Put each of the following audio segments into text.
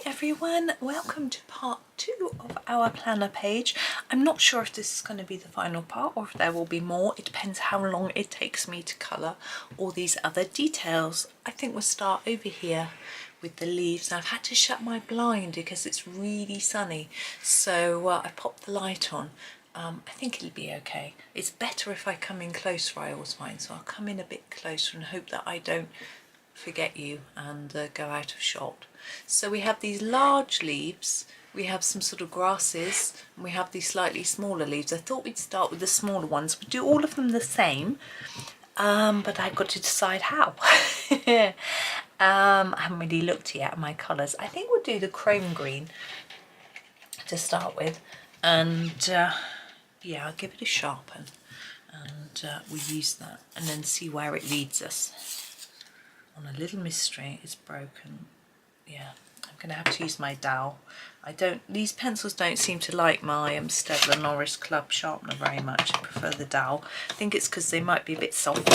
everyone, welcome to part 2 of our planner page. I'm not sure if this is going to be the final part or if there will be more. It depends how long it takes me to colour all these other details. I think we'll start over here with the leaves. I've had to shut my blind because it's really sunny, so I popped the light on. I think it'll be okay. It's better if I come in closer, I always find, so I'll come in a bit closer and hope that I don't forget you and go out of shot. So we have these large leaves, we have some sort of grasses, and we have these slightly smaller leaves. I thought we'd start with the smaller ones. We'd do all of them the same, but I've got to decide how. I haven't really looked yet at my colours. I think we'll do the chrome green to start with, and yeah, I'll give it a sharpen and we'll use that and then see where it leads us. On a little mystery, it's broken. Yeah, I'm going to have to use my dowel. These pencils don't seem to like my Stedler Norris Club sharpener very much. I prefer the dowel. I think it's because they might be a bit soft.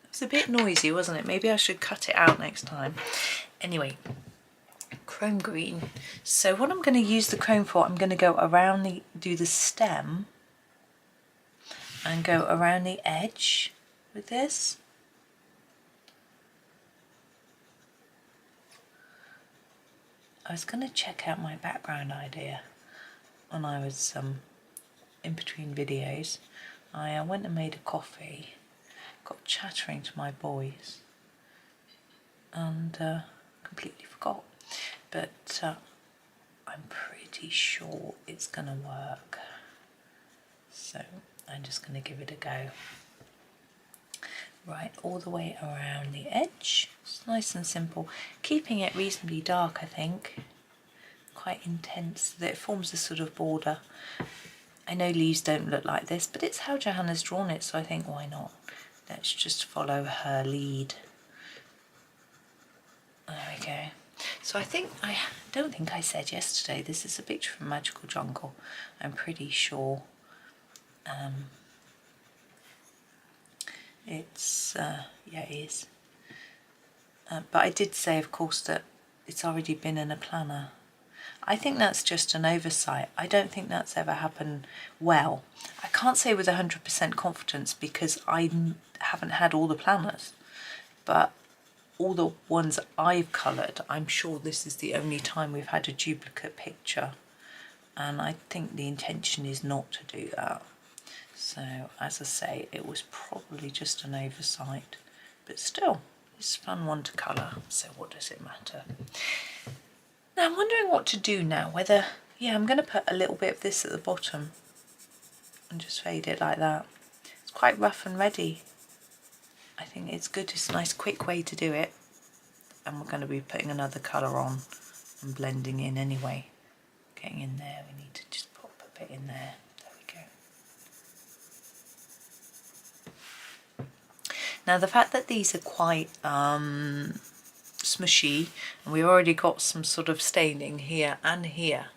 It's a bit noisy, wasn't it? Maybe I should cut it out next time. Anyway, chrome green. So what I'm going to use the chrome for, I'm going to go around do the stem and go around the edge with this. I was going to check out my background idea when I was in between videos. I went and made a coffee, got chattering to my boys and completely forgot. But I'm pretty sure it's going to work. So I'm just going to give it a go. Right, all the way around the edge. It's nice and simple. Keeping it reasonably dark, I think. Quite intense, that it forms a sort of border. I know leaves don't look like this, but it's how Johanna's drawn it, so I think why not? Let's just follow her lead. There we go. So I don't think I said yesterday, this is a picture from Magical Jungle. I'm pretty sure it's, yeah, it is. But I did say, of course, that it's already been in a planner. I think that's just an oversight. I don't think that's ever happened well. I can't say with 100% confidence because I haven't had all the planners, but all the ones I've coloured, I'm sure this is the only time we've had a duplicate picture, and I think the intention is not to do that. So as I say, it was probably just an oversight, but still, it's a fun one to colour, so what does it matter? Now I'm wondering what to do now, whether, yeah, I'm going to put a little bit of this at the bottom and just fade it like that. It's quite rough and ready. I think it's good, it's a nice quick way to do it. And we're going to be putting another colour on and blending in anyway. Getting in there, we need to just pop a bit in there. There we go. Now the fact that these are quite smushy, and we've already got some sort of staining here and here,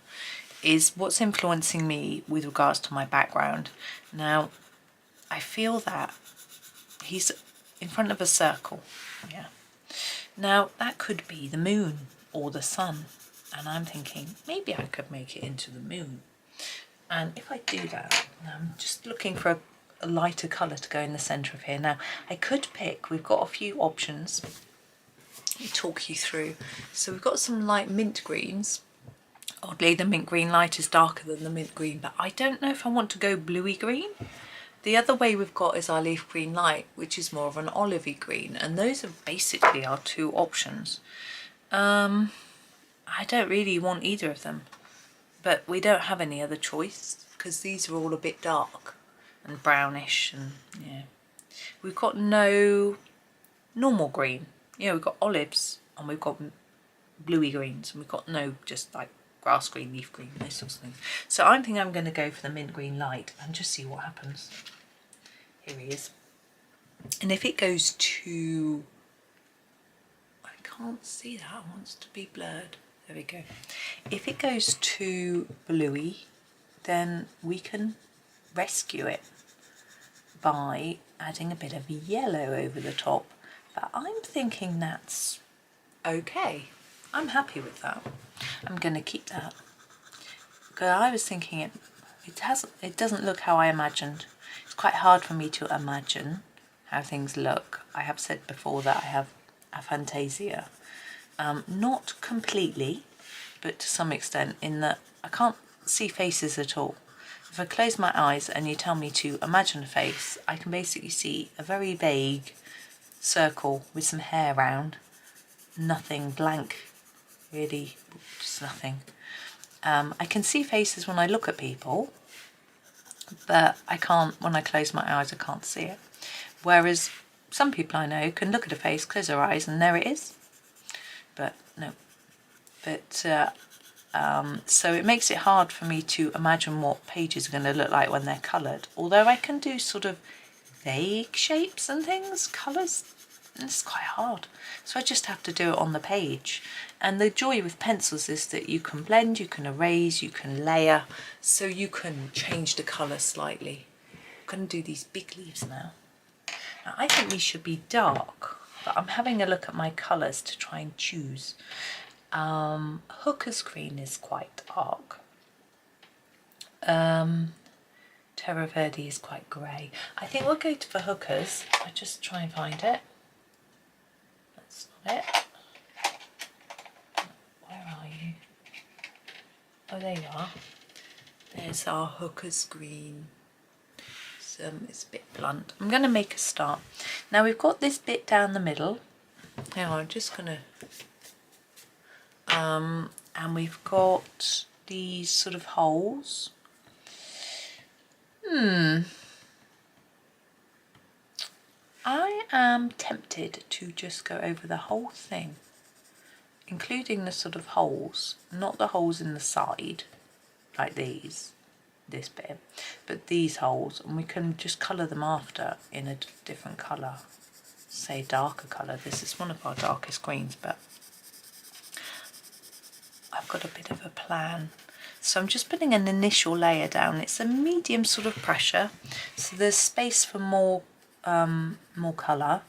is what's influencing me with regards to my background. Now I feel that he's in front of a circle, yeah. Now that could be the moon or the sun, and I'm thinking maybe I could make it into the moon. And if I do that, I'm just looking for a lighter colour to go in the centre of here. Now I could pick, we've got a few options. Let me talk you through. So we've got some light mint greens. Oddly, the mint green light is darker than the mint green, but I don't know if I want to go bluey green. The other way we've got is our leaf green light, which is more of an olivey green, and those are basically our two options. I don't really want either of them, but we don't have any other choice because these are all a bit dark and brownish, and yeah. We've got no normal green. Yeah, we've got olives and we've got bluey greens, and we've got no just like grass green, leaf green, those sorts of things. So I think I'm going to go for the mint green light and just see what happens. Here he is. And if it goes to, I can't see that, it wants to be blurred. There we go. If it goes to bluey, then we can rescue it. by adding a bit of yellow over the top, but I'm thinking that's okay. I'm happy with that. I'm going to keep that. Because I was thinking it doesn't look how I imagined. It's quite hard for me to imagine how things look. I have said before that I have a fantasia. Not completely, but to some extent, in that I can't see faces at all. If I close my eyes and you tell me to imagine a face, I can basically see a very vague circle with some hair round. Nothing, blank, really, just nothing. I can see faces when I look at people, but I can't, when I close my eyes, I can't see it. Whereas some people I know can look at a face, close their eyes, and there it is. But no. But so it makes it hard for me to imagine what pages are going to look like when they're coloured. Although I can do sort of vague shapes and things, colours, it's quite hard. So I just have to do it on the page. And the joy with pencils is that you can blend, you can erase, you can layer, so you can change the colour slightly. I'm going to do these big leaves now. Now I think these should be dark, but I'm having a look at my colours to try and choose. Hooker's green is quite dark. Terra Verde is quite grey. I think we'll go for Hookers. I'll just try and find it. That's not it. Where are you? Oh, there you are. There's our Hooker's green. It's a bit blunt. I'm going to make a start. Now we've got this bit down the middle. Now I'm just going to... and we've got these sort of holes. I am tempted to just go over the whole thing, including the sort of holes, not the holes in the side, like this bit, but these holes, and we can just colour them after in a different colour, say darker colour. This is one of our darkest greens, but I've got a bit of a plan. So I'm just putting an initial layer down. It's a medium sort of pressure, so there's space for more colour,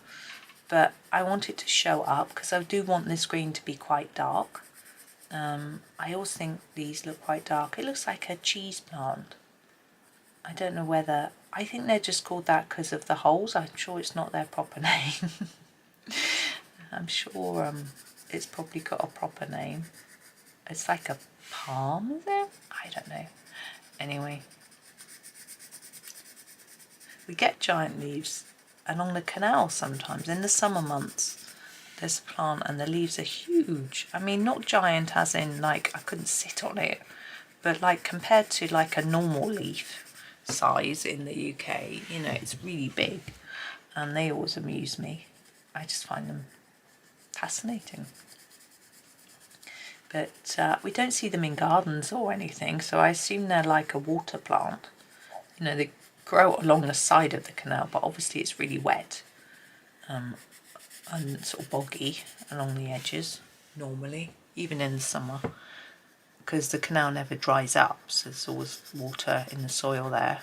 but I want it to show up because I do want this green to be quite dark. I always think these look quite dark. It looks like a cheese plant. I don't know whether, I think they're just called that because of the holes. I'm sure it's not their proper name. I'm sure it's probably got a proper name. It's like a palm, is it? I don't know. Anyway, we get giant leaves along the canal sometimes in the summer months. There's a plant and the leaves are huge. I mean, not giant as in like I couldn't sit on it, but like compared to like a normal leaf size in the UK, you know, it's really big, and they always amuse me. I just find them fascinating. But we don't see them in gardens or anything, so I assume they're like a water plant. You know, they grow along the side of the canal, but obviously it's really wet and sort of boggy along the edges normally, even in the summer, because the canal never dries up, so there's always water in the soil there.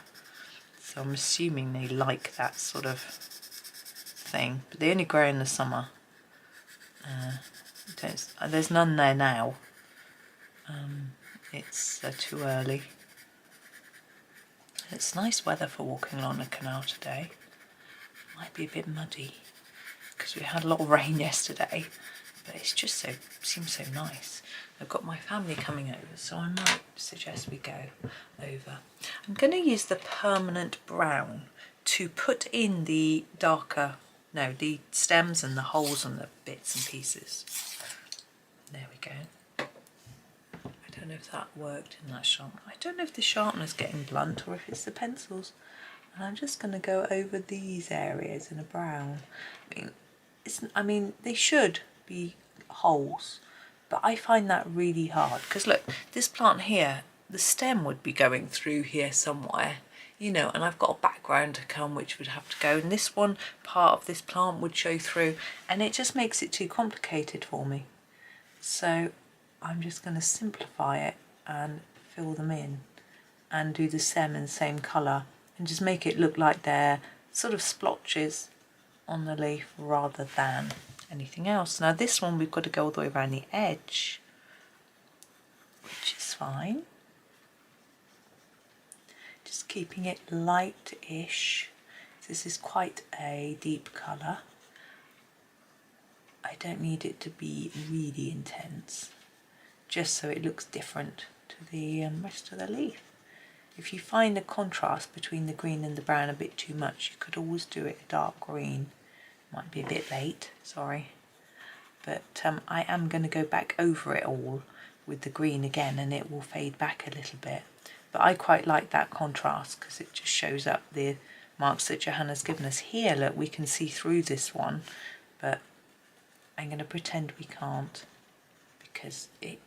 So I'm assuming they like that sort of thing, but they only grow in the summer. There's none there now. It's too early. It's nice weather for walking along the canal today. Might be a bit muddy because we had a lot of rain yesterday, but it's just seems so nice. I've got my family coming over, so I might suggest we go over. I'm going to use the permanent brown to put in the the stems and the holes and the bits and pieces. There we go. I don't know if that worked in that sharpener. I don't know if the sharpener's getting blunt or if it's the pencils. And I'm just going to go over these areas in a brown. I mean, they should be holes, but I find that really hard. Because look, this plant here, the stem would be going through here somewhere, you know, and I've got a background to come which would have to go, and this one, part of this plant would show through, and it just makes it too complicated for me. So I'm just going to simplify it and fill them in and do the stem in the same colour and just make it look like they're sort of splotches on the leaf rather than anything else. Now this one we've got to go all the way around the edge, which is fine. Just keeping it light-ish. This is quite a deep colour. I don't need it to be really intense, just so it looks different to the rest of the leaf. If you find the contrast between the green and the brown a bit too much, you could always do it a dark green. Might be a bit late, sorry. But I am going to go back over it all with the green again, and it will fade back a little bit. But I quite like that contrast because it just shows up the marks that Johanna's given us. Here, look, we can see through this one, but I'm going to pretend we can't because it,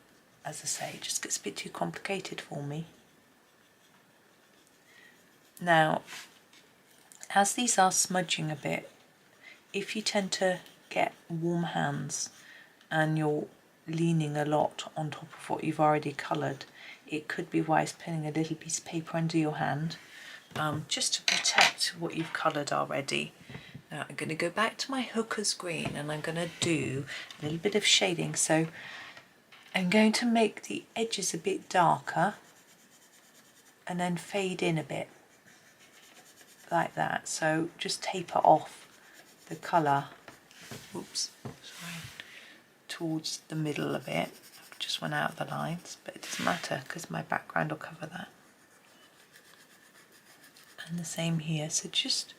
as I say, it just gets a bit too complicated for me. Now, as these are smudging a bit, if you tend to get warm hands and you're leaning a lot on top of what you've already coloured, it could be wise putting a little piece of paper under your hand just to protect what you've coloured already. Now I'm going to go back to my Hooker's green and I'm going to do a little bit of shading. So I'm going to make the edges a bit darker and then fade in a bit like that. So just taper off the colour, oops, sorry, towards the middle a bit. Just went out of the lines, but it doesn't matter because my background will cover that. And the same here, so just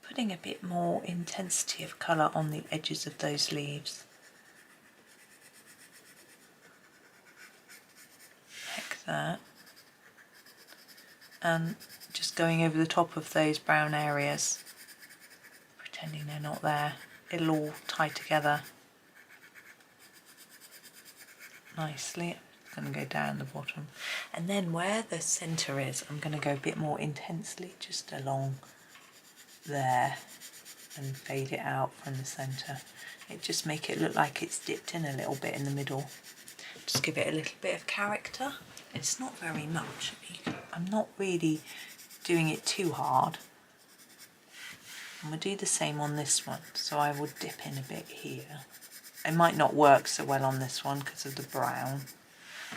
putting a bit more intensity of colour on the edges of those leaves. Like that. And just going over the top of those brown areas, pretending they're not there. It'll all tie together nicely. I'm going to go down the bottom, and then where the centre is, I'm going to go a bit more intensely just along there and fade it out from the centre. It just make it look like it's dipped in a little bit in the middle. Just give it a little bit of character. It's not very much. I'm not really doing it too hard. I'm going to do the same on this one, so I will dip in a bit here. It might not work so well on this one because of the brown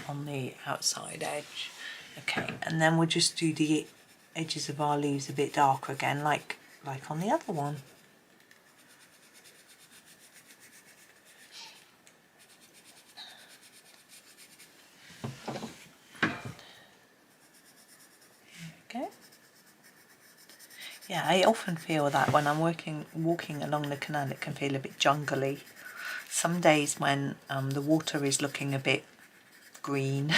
on the outside edge. Okay, and then we'll just do the edges of our leaves a bit darker again, like on the other one. There we go. Yeah, I often feel that when I'm walking along the canal, it can feel a bit jungly. Some days when the water is looking a bit green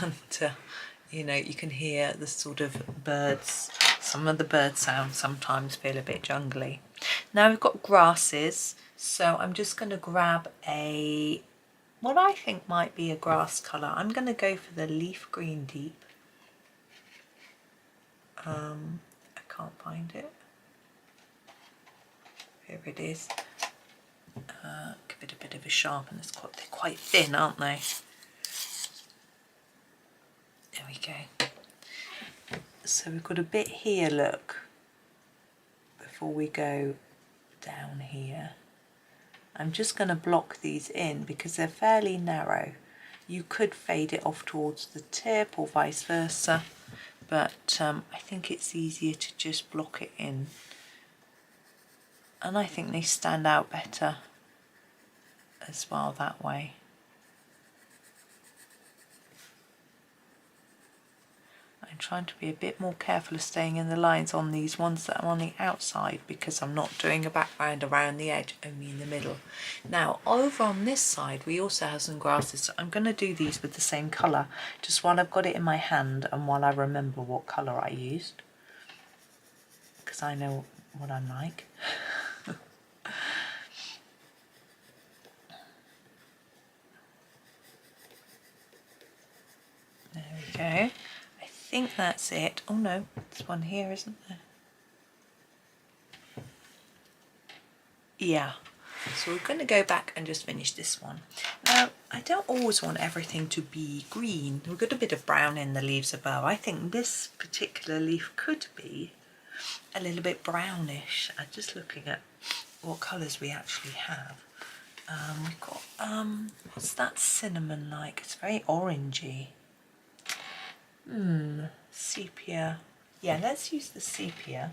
and you know, you can hear the sort of birds, some of the bird sounds sometimes feel a bit jungly. Now we've got grasses, so I'm just going to grab what I think might be a grass colour. I'm going to go for the leaf green deep. I can't find it. Here it is. Give it a bit of a sharpen. They're quite thin, aren't they? There we go. So we've got a bit here, look, before we go down here. I'm just going to block these in because they're fairly narrow. You could fade it off towards the tip or vice versa, but I think it's easier to just block it in. And I think they stand out better as well that way. I'm trying to be a bit more careful of staying in the lines on these ones that are on the outside because I'm not doing a background around the edge, only in the middle. Now over on this side we also have some grasses, so I'm going to do these with the same colour just while I've got it in my hand and while I remember what colour I used, because I know what I'm like. There we go. I think that's it. Oh no, there's one here, isn't there? Yeah. So we're going to go back and just finish this one. Now, I don't always want everything to be green. We've got a bit of brown in the leaves above. I think this particular leaf could be a little bit brownish. I'm just looking at what colours we actually have. We've got, what's that cinnamon like? It's very orangey. Sepia. Yeah, let's use the sepia.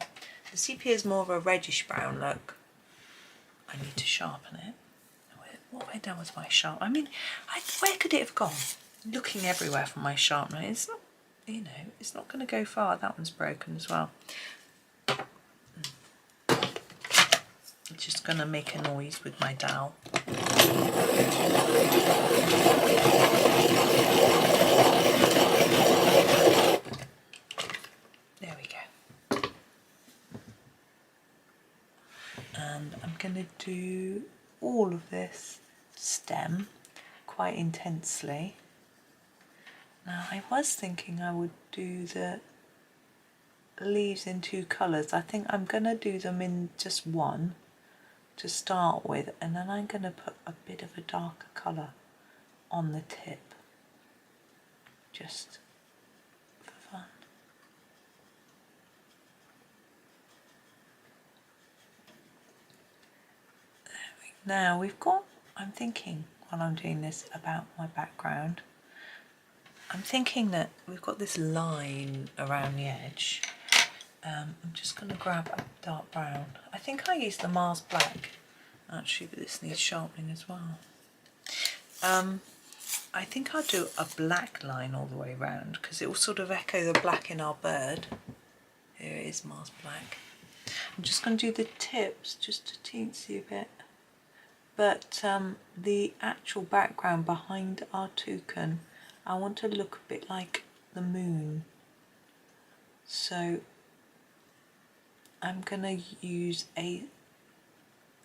The sepia is more of a reddish brown look. I need to sharpen it. What have I done with my sharp? I mean, where could it have gone? Looking everywhere for my sharpener. It's not, you know, it's not going to go far. That one's broken as well. It's just going to make a noise with my dowel. There we go. And I'm going to do all of this stem quite intensely. Now I was thinking I would do the leaves in 2 colours. I think I'm going to do them in just one to start with, and then I'm going to put a bit of a darker colour on the tip, just for fun. Now we've got, I'm thinking while I'm doing this about my background, I'm thinking that we've got this line around the edge. I'm just going to grab a dark brown. I think I used the Mars black actually, but this needs sharpening as well. I think I'll do a black line all the way around because it will sort of echo the black in our bird. Here it is, Mars black. I'm just going to do the tips just a teensy bit. But the actual background behind our toucan, I want to look a bit like the moon. So I'm going to use a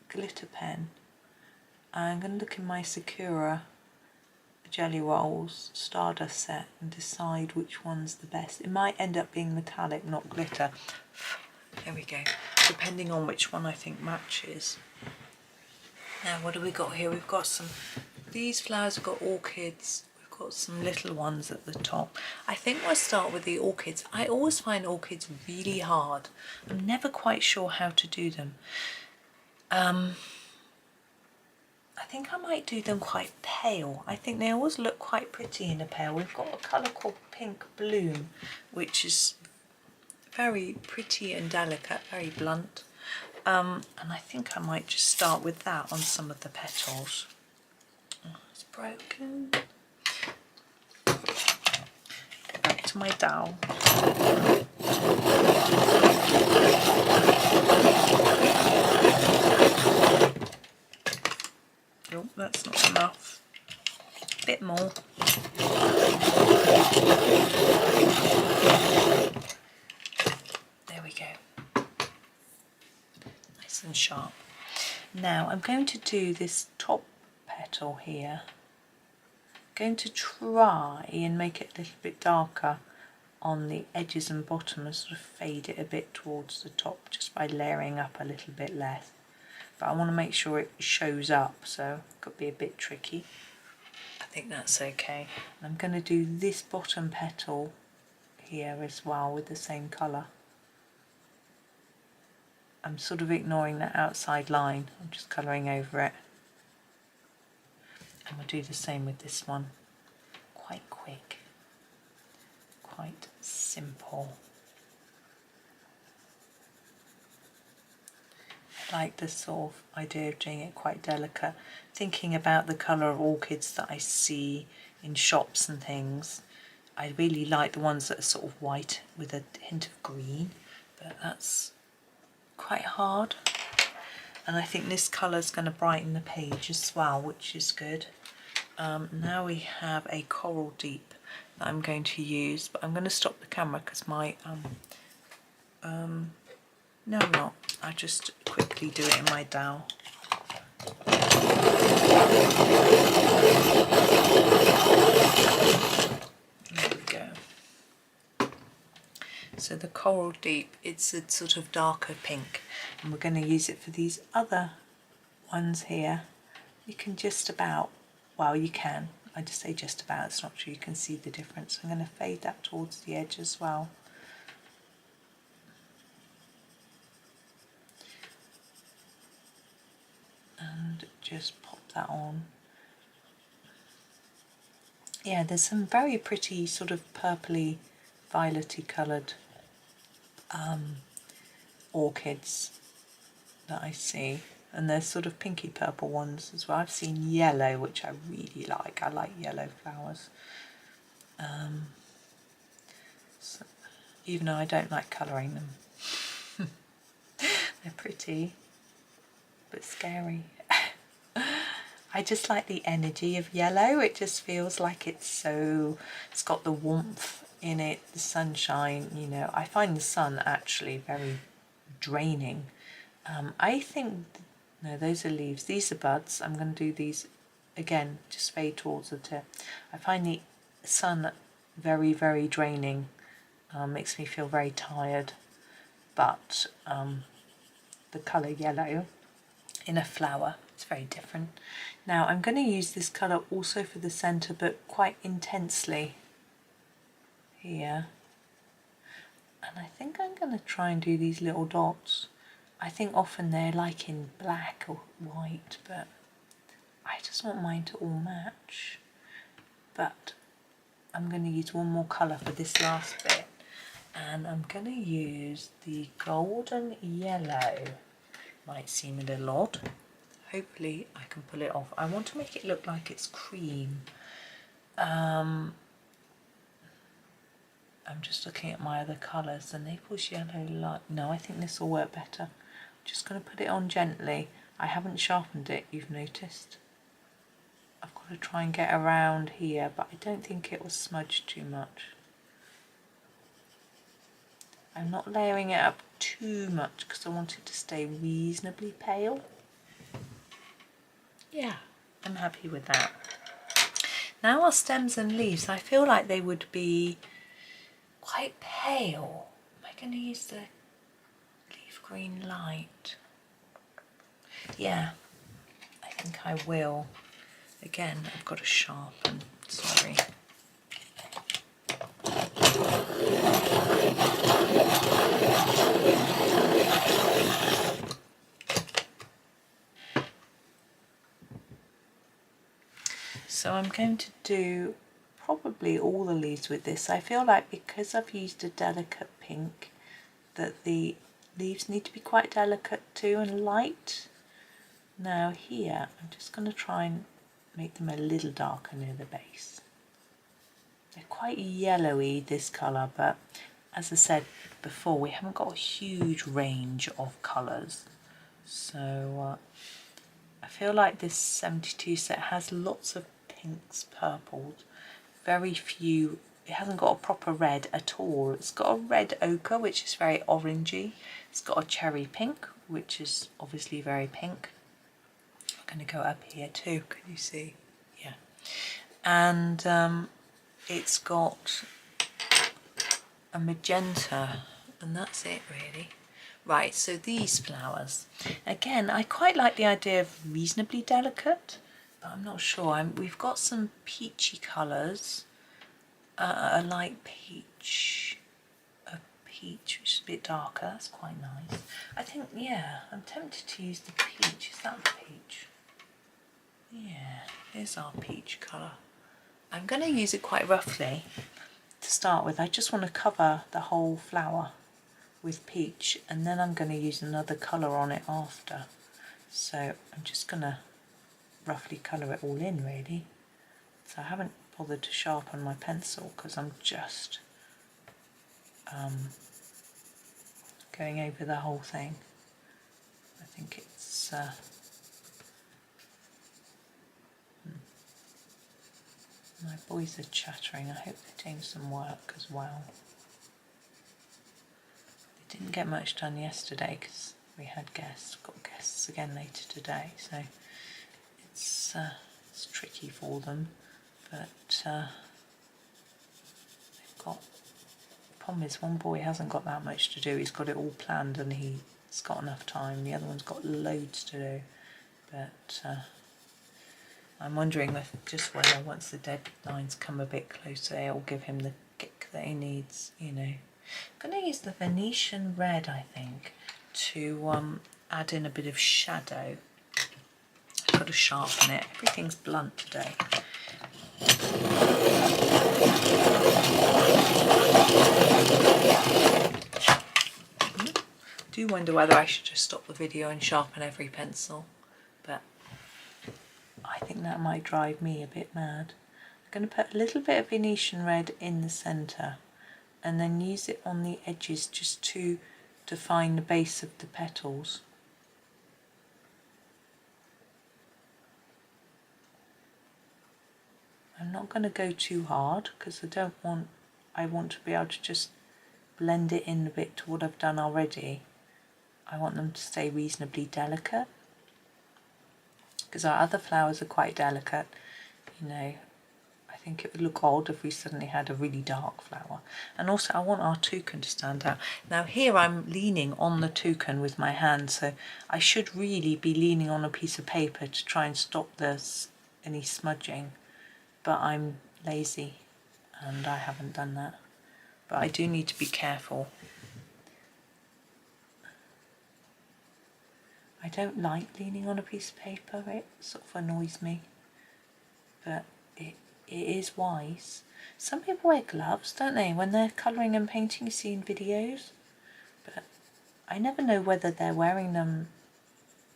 glitter pen. I'm going to look in my Sakura Jelly Rolls Stardust set and decide which one's the best. It might end up being metallic, not glitter. There we go. Depending on which one I think matches. Now what do we got here? We've got some, these flowers have got orchids. We've got some little ones at the top. I think we'll start with the orchids. I always find orchids really hard. I'm never quite sure how to do them. I think I might do them quite pale. I think they always look quite pretty in a pale. We've got a colour called Pink Bloom, which is very pretty and delicate, very blunt. And I think I might just start with that on some of the petals. Oh, it's broken. Back to my dowel. Oh, that's not enough. A bit more. There we go. Nice and sharp. Now I'm going to do this top petal here. I'm going to try and make it a little bit darker on the edges and bottom and sort of fade it a bit towards the top just by layering up a little bit less. But I want to make sure it shows up, so it could be a bit tricky. I think that's okay. And I'm going to do this bottom petal here as well with the same colour. I'm sort of ignoring that outside line, I'm just colouring over it. And we'll do the same with this one. Quite quick, quite simple. I like this sort of idea of doing it quite delicate, thinking about the colour of orchids that I see in shops and things. I really like the ones that are sort of white with a hint of green, but that's quite hard. And I think this colour is going to brighten the page as well, which is good. Now we have a coral deep that I'm going to use, but I'm going to stop the camera because my no, I'm not. I just quickly do it in my dowel. There we go. So the coral deep, it's a sort of darker pink, and we're going to use it for these other ones here. You can just about, well, you can. I just say just about, it's not true. You can see the difference. I'm going to fade that towards the edge as well. just pop that on. Yeah, there's some very pretty sort of purpley, violety coloured orchids that I see, and there's sort of pinky purple ones as well. I've seen yellow, which I really like. I like yellow flowers, so, even though I don't like colouring them. They're pretty but scary. I just like the energy of yellow. It just feels like it's got the warmth in it, the sunshine, you know. I find the sun actually very draining. I think, no, those are leaves. These are buds. I'm going to do these again, just fade towards the tip. I find the sun very, very draining. Makes me feel very tired. But the colour yellow in a flower, it's very different. Now I'm going to use this colour also for the centre, but quite intensely here. And I think I'm going to try and do these little dots. I think often they're like in black or white, but I just want mine to all match. But I'm going to use one more colour for this last bit, and I'm going to use the golden yellow. Might seem a little odd. Hopefully I can pull it off. I want to make it look like it's cream. I'm just looking at my other colours. The Naples yellow light. No, I think this will work better. I'm just going to put it on gently. I haven't sharpened it, you've noticed. I've got to try and get around here, but I don't think it will smudge too much. I'm not layering it up too much because I want it to stay reasonably pale. Yeah, I'm happy with that. Now our stems and leaves, I feel like they would be quite pale. Am I going to use the leaf green light? Yeah, I think I will. Again, I've got to sharpen, sorry. So I'm going to do probably all the leaves with this. I feel like because I've used a delicate pink, that the leaves need to be quite delicate too and light. Now here, I'm just going to try and make them a little darker near the base. They're quite yellowy, this colour, but as I said before, we haven't got a huge range of colours. So I feel like this 72 set has lots of pinks, purples, very few. It hasn't got a proper red at all. It's got a red ochre, which is very orangey. It's got a cherry pink, which is obviously very pink. I'm going to go up here too, can you see? Yeah. And it's got a magenta, and that's it really. Right, so these flowers, again, I quite like the idea of reasonably delicate, but I'm not sure. We've got some peachy colours, a light peach, which is a bit darker. That's quite nice. I think, yeah, I'm tempted to use the peach. Is that the peach? Yeah, here's our peach colour. I'm going to use it quite roughly to start with. I just want to cover the whole flower with peach, and then I'm going to use another colour on it after. So I'm just going to roughly colour it all in really. So I haven't bothered to sharpen my pencil because I'm just going over the whole thing. I think it's my boys are chattering. I hope they're doing some work as well. They didn't get much done yesterday because we had guests. We've got guests again later today, so it's tricky for them. But they've got. The problem is one boy hasn't got that much to do. He's got it all planned and he's got enough time. The other one's got loads to do. But I'm wondering if just whether once the deadlines come a bit closer, it'll give him the kick that he needs, you know. I'm going to use the Venetian red, I think, to add in a bit of shadow got to sharpen it. Everything's blunt today. I do wonder whether I should just stop the video and sharpen every pencil, but I think that might drive me a bit mad. I'm going to put a little bit of Venetian red in the centre and then use it on the edges just to define the base of the petals. I'm not going to go too hard because I want to be able to just blend it in a bit to what I've done already. I want them to stay reasonably delicate because our other flowers are quite delicate. You know, I think it would look odd if we suddenly had a really dark flower. And also I want our toucan to stand out. Now here I'm leaning on the toucan with my hand, so I should really be leaning on a piece of paper to try and stop any smudging, but I'm lazy and I haven't done that. But I do need to be careful. I don't like leaning on a piece of paper, it sort of annoys me, but it is wise. Some people wear gloves, don't they, when they're colouring and painting, you see in videos, but I never know whether they're wearing them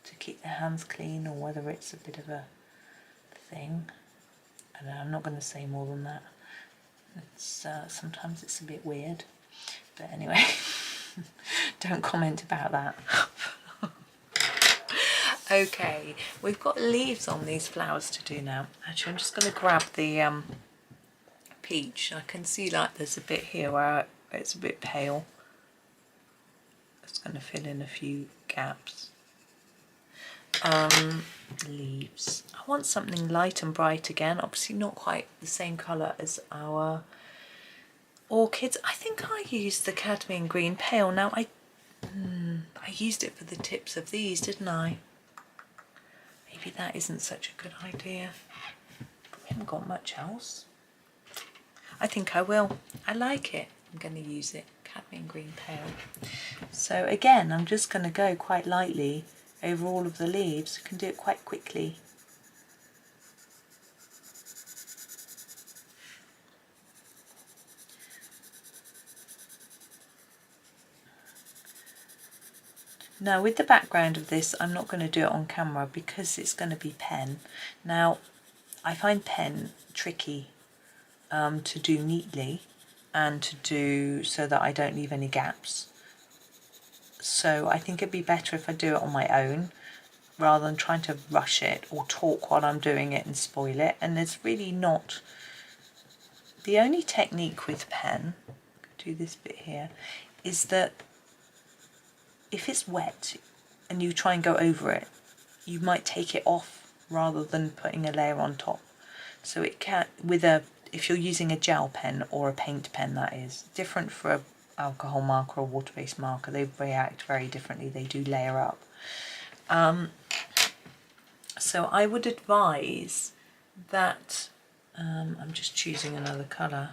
to keep their hands clean or whether it's a bit of a thing. I don't know, I'm not going to say more than that. It's sometimes it's a bit weird, but anyway, don't comment about that. Okay, we've got leaves on these flowers to do now. Actually, I'm just going to grab the peach. I can see like there's a bit here where it's a bit pale. It's going to fill in a few gaps. Leaves. I want something light and bright again. Obviously not quite the same colour as our orchids. I think I used the cadmium green pale. Now I used it for the tips of these, didn't I? Maybe that isn't such a good idea. But we haven't got much else. I think I will. I like it. I'm going to use it. Cadmium green pale. So again, I'm just going to go quite lightly over all of the leaves. I can do it quite quickly. Now with the background of this, I'm not going to do it on camera because it's going to be pen. Now I find pen tricky to do neatly and to do so that I don't leave any gaps. So I think it'd be better if I do it on my own rather than trying to rush it or talk while I'm doing it and spoil it. And there's really not, the only technique with pen, do this bit here, is that if it's wet and you try and go over it, you might take it off rather than putting a layer on top. So it can, if you're using a gel pen or a paint pen, that is different for an alcohol marker or water-based marker. They react very differently. They do layer up. So I would advise that, I'm just choosing another colour,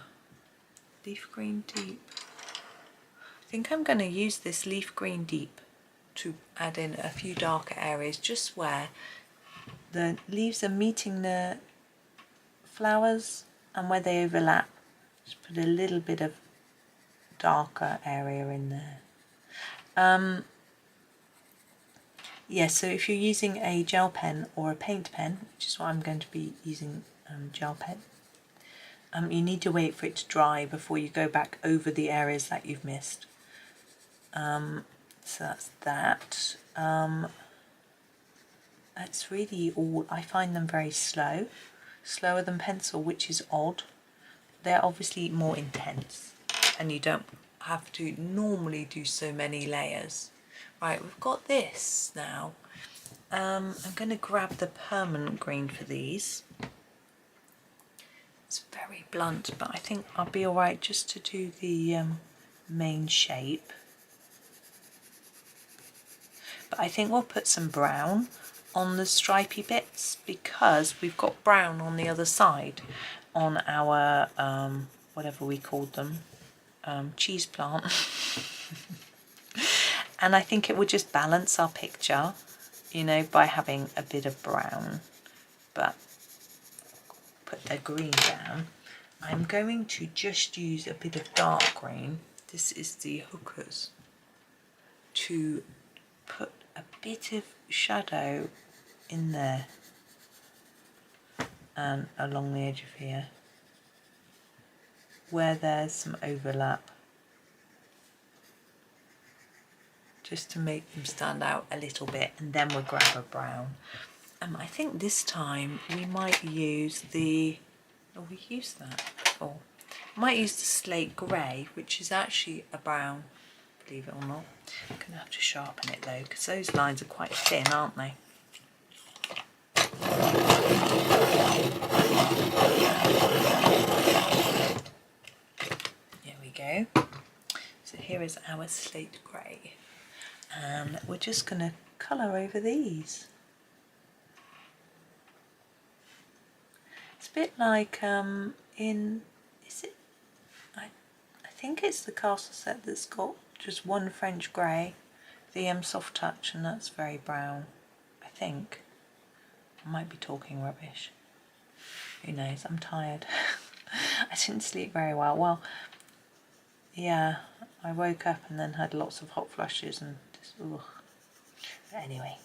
leaf green deep. I think I'm going to use this leaf green deep to add in a few darker areas just where the leaves are meeting the flowers and where they overlap. Just put a little bit of darker area in there. Yeah, so if you're using a gel pen or a paint pen, which is what I'm going to be using, gel pen, you need to wait for it to dry before you go back over the areas that you've missed. So that's that. That's really all. I find them very slow, slower than pencil, which is odd. They're obviously more intense and you don't have to normally do so many layers. Right, we've got this now. I'm going to grab the permanent green for these. It's very blunt, but I think I'll be alright just to do the main shape. But I think we'll put some brown on the stripy bits because we've got brown on the other side on our, whatever we called them, cheese plant. And I think it would just balance our picture you know, by having a bit of brown, but put the green down. I'm going to just use a bit of dark green. This is the hookers, to put a bit of shadow in there and along the edge of here where there's some overlap, just to make them stand out a little bit, and then we'll grab a brown. I think this time we might use the, oh, we used that before. Might use the slate grey, which is actually a brown, believe it or not. I'm going to have to sharpen it though, because those lines are quite thin, aren't they? There we go. So here is our slate grey, and we're just going to colour over these. It's a bit like is it? I think it's the castle set that's got just one French grey, the Soft Touch, and that's very brown. I think. I might be talking rubbish. Who knows? I'm tired. I didn't sleep very well. Well, yeah, I woke up and then had lots of hot flushes and just, ugh. But anyway,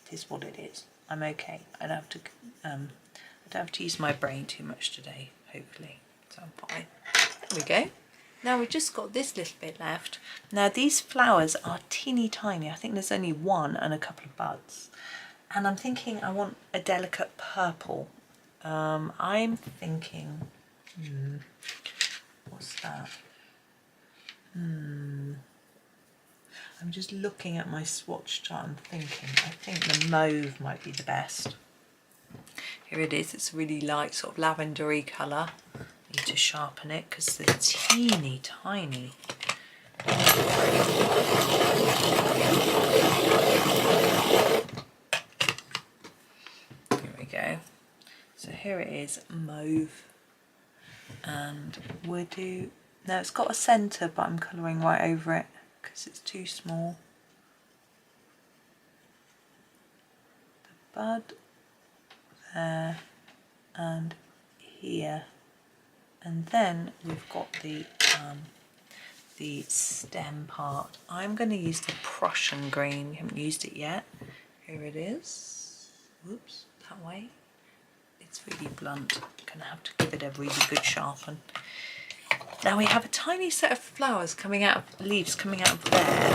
it is what it is. I'm okay. I don't have to use my brain too much today, hopefully. So I'm fine. There we go. Now we've just got this little bit left. Now these flowers are teeny tiny. I think there's only one and a couple of buds. And I'm thinking I want a delicate purple. I'm thinking, what's that? I'm just looking at my swatch chart and thinking, I think the mauve might be the best. Here it is. It's a really light sort of lavendery colour. Need to sharpen it because they're teeny tiny. Here we go. So here it is, mauve, and we'll do, now it's got a centre but I'm colouring right over it because it's too small. The bud there and here. And then we've got the stem part. I'm going to use the Prussian green. We haven't used it yet. Here it is. Whoops, that way. It's really blunt. I'm going to have to give it a really good sharpen. Now we have a tiny set of flowers coming out of, leaves coming out of there.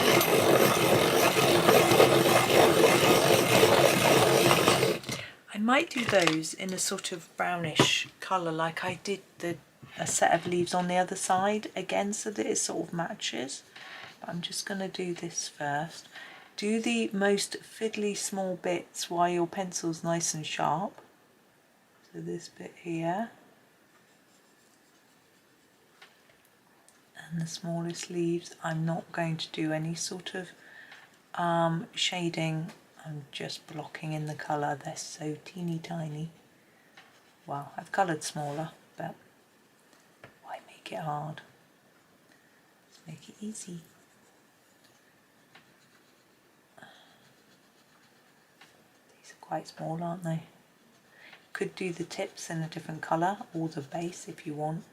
I might do those in a sort of brownish colour like I did a set of leaves on the other side again, so that it sort of matches. But I'm just going to do this first. Do the most fiddly small bits while your pencil's nice and sharp. So this bit here. And the smallest leaves. I'm not going to do any sort of shading. I'm just blocking in the colour. They're so teeny tiny. Well, I've coloured smaller, but why make it hard? Let's make it easy. These are quite small, aren't they? You could do the tips in a different colour or the base if you want,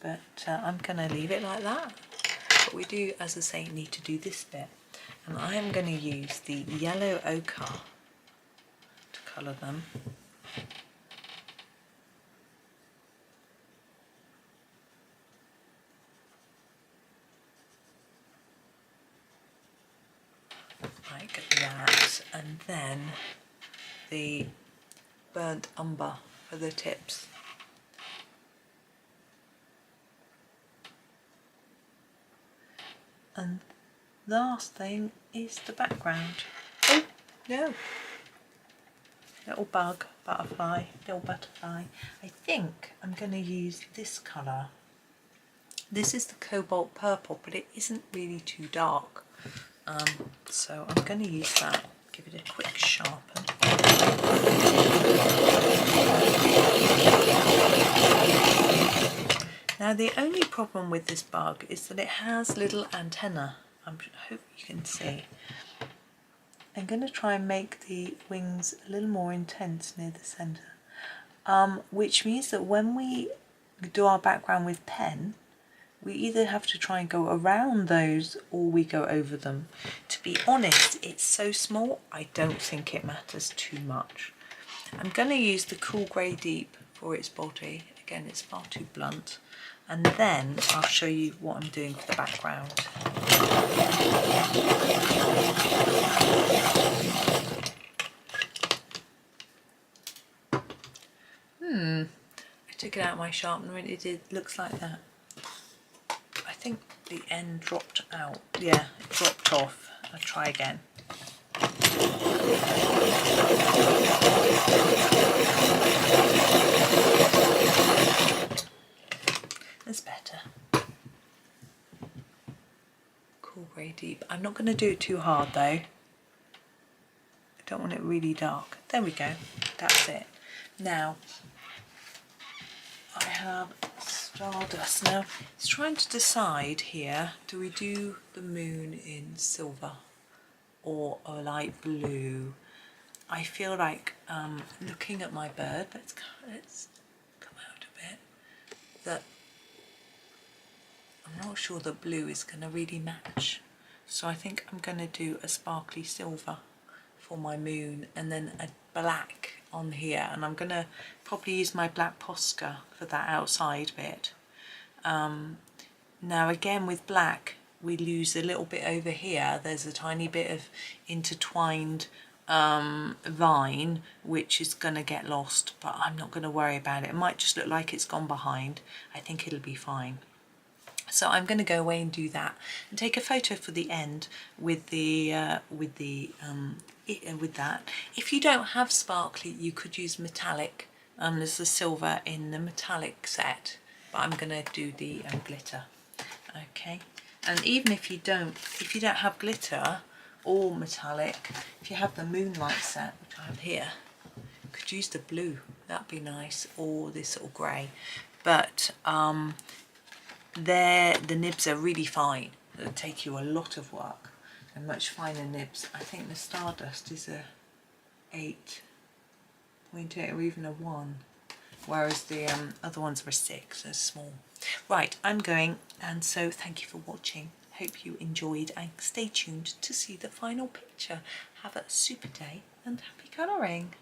but I'm going to leave it like that. But we do, as I say, need to do this bit. And I am going to use the yellow ochre to colour them. Like that. And then the burnt umber for the tips. And last thing is the background. Oh, no. Little bug, butterfly, little butterfly. I think I'm going to use this colour. This is the cobalt purple, but it isn't really too dark. So I'm going to use that. Give it a quick sharpen. Now the only problem with this bug is that it has little antennae. I hope you can see. I'm going to try and make the wings a little more intense near the centre, which means that when we do our background with pen, we either have to try and go around those or we go over them. To be honest, it's so small, I don't think it matters too much. I'm going to use the Cool Grey Deep for its body. Again, it's far too blunt. And then I'll show you what I'm doing for the background. I took it out of my sharpener and it looks like that. I think the end dropped out. Yeah, it dropped off. I'll try again. That's better. Cool Grey Deep. I'm not going to do it too hard though. I don't want it really dark. There we go. That's it. Now, I have Stardust. Now, it's trying to decide here, do we do the moon in silver or a light blue? I feel like looking at my bird, let's come out a bit, that I'm not sure that blue is going to really match. So I think I'm going to do a sparkly silver for my moon and then a black on here, and I'm going to probably use my black Posca for that outside bit. Now again with black we lose a little bit over here. There's a tiny bit of intertwined vine which is going to get lost, but I'm not going to worry about it. It might just look like it's gone behind. I think it'll be fine. So I'm going to go away and do that and take a photo for the end with that. If you don't have sparkly, you could use metallic. There's the silver in the metallic set, but I'm going to do the glitter. Okay, and even if you don't have glitter or metallic, if you have the moonlight set, which I have here, you could use the blue. That'd be nice, or this sort of grey. But the nibs are really fine. It'll take you a lot of work and much finer nibs. I think the Stardust is a 8.8 or even a 1, whereas the other ones were 6, so small. Right, I'm going, and so thank you for watching. Hope you enjoyed, and stay tuned to see the final picture. Have a super day and happy colouring.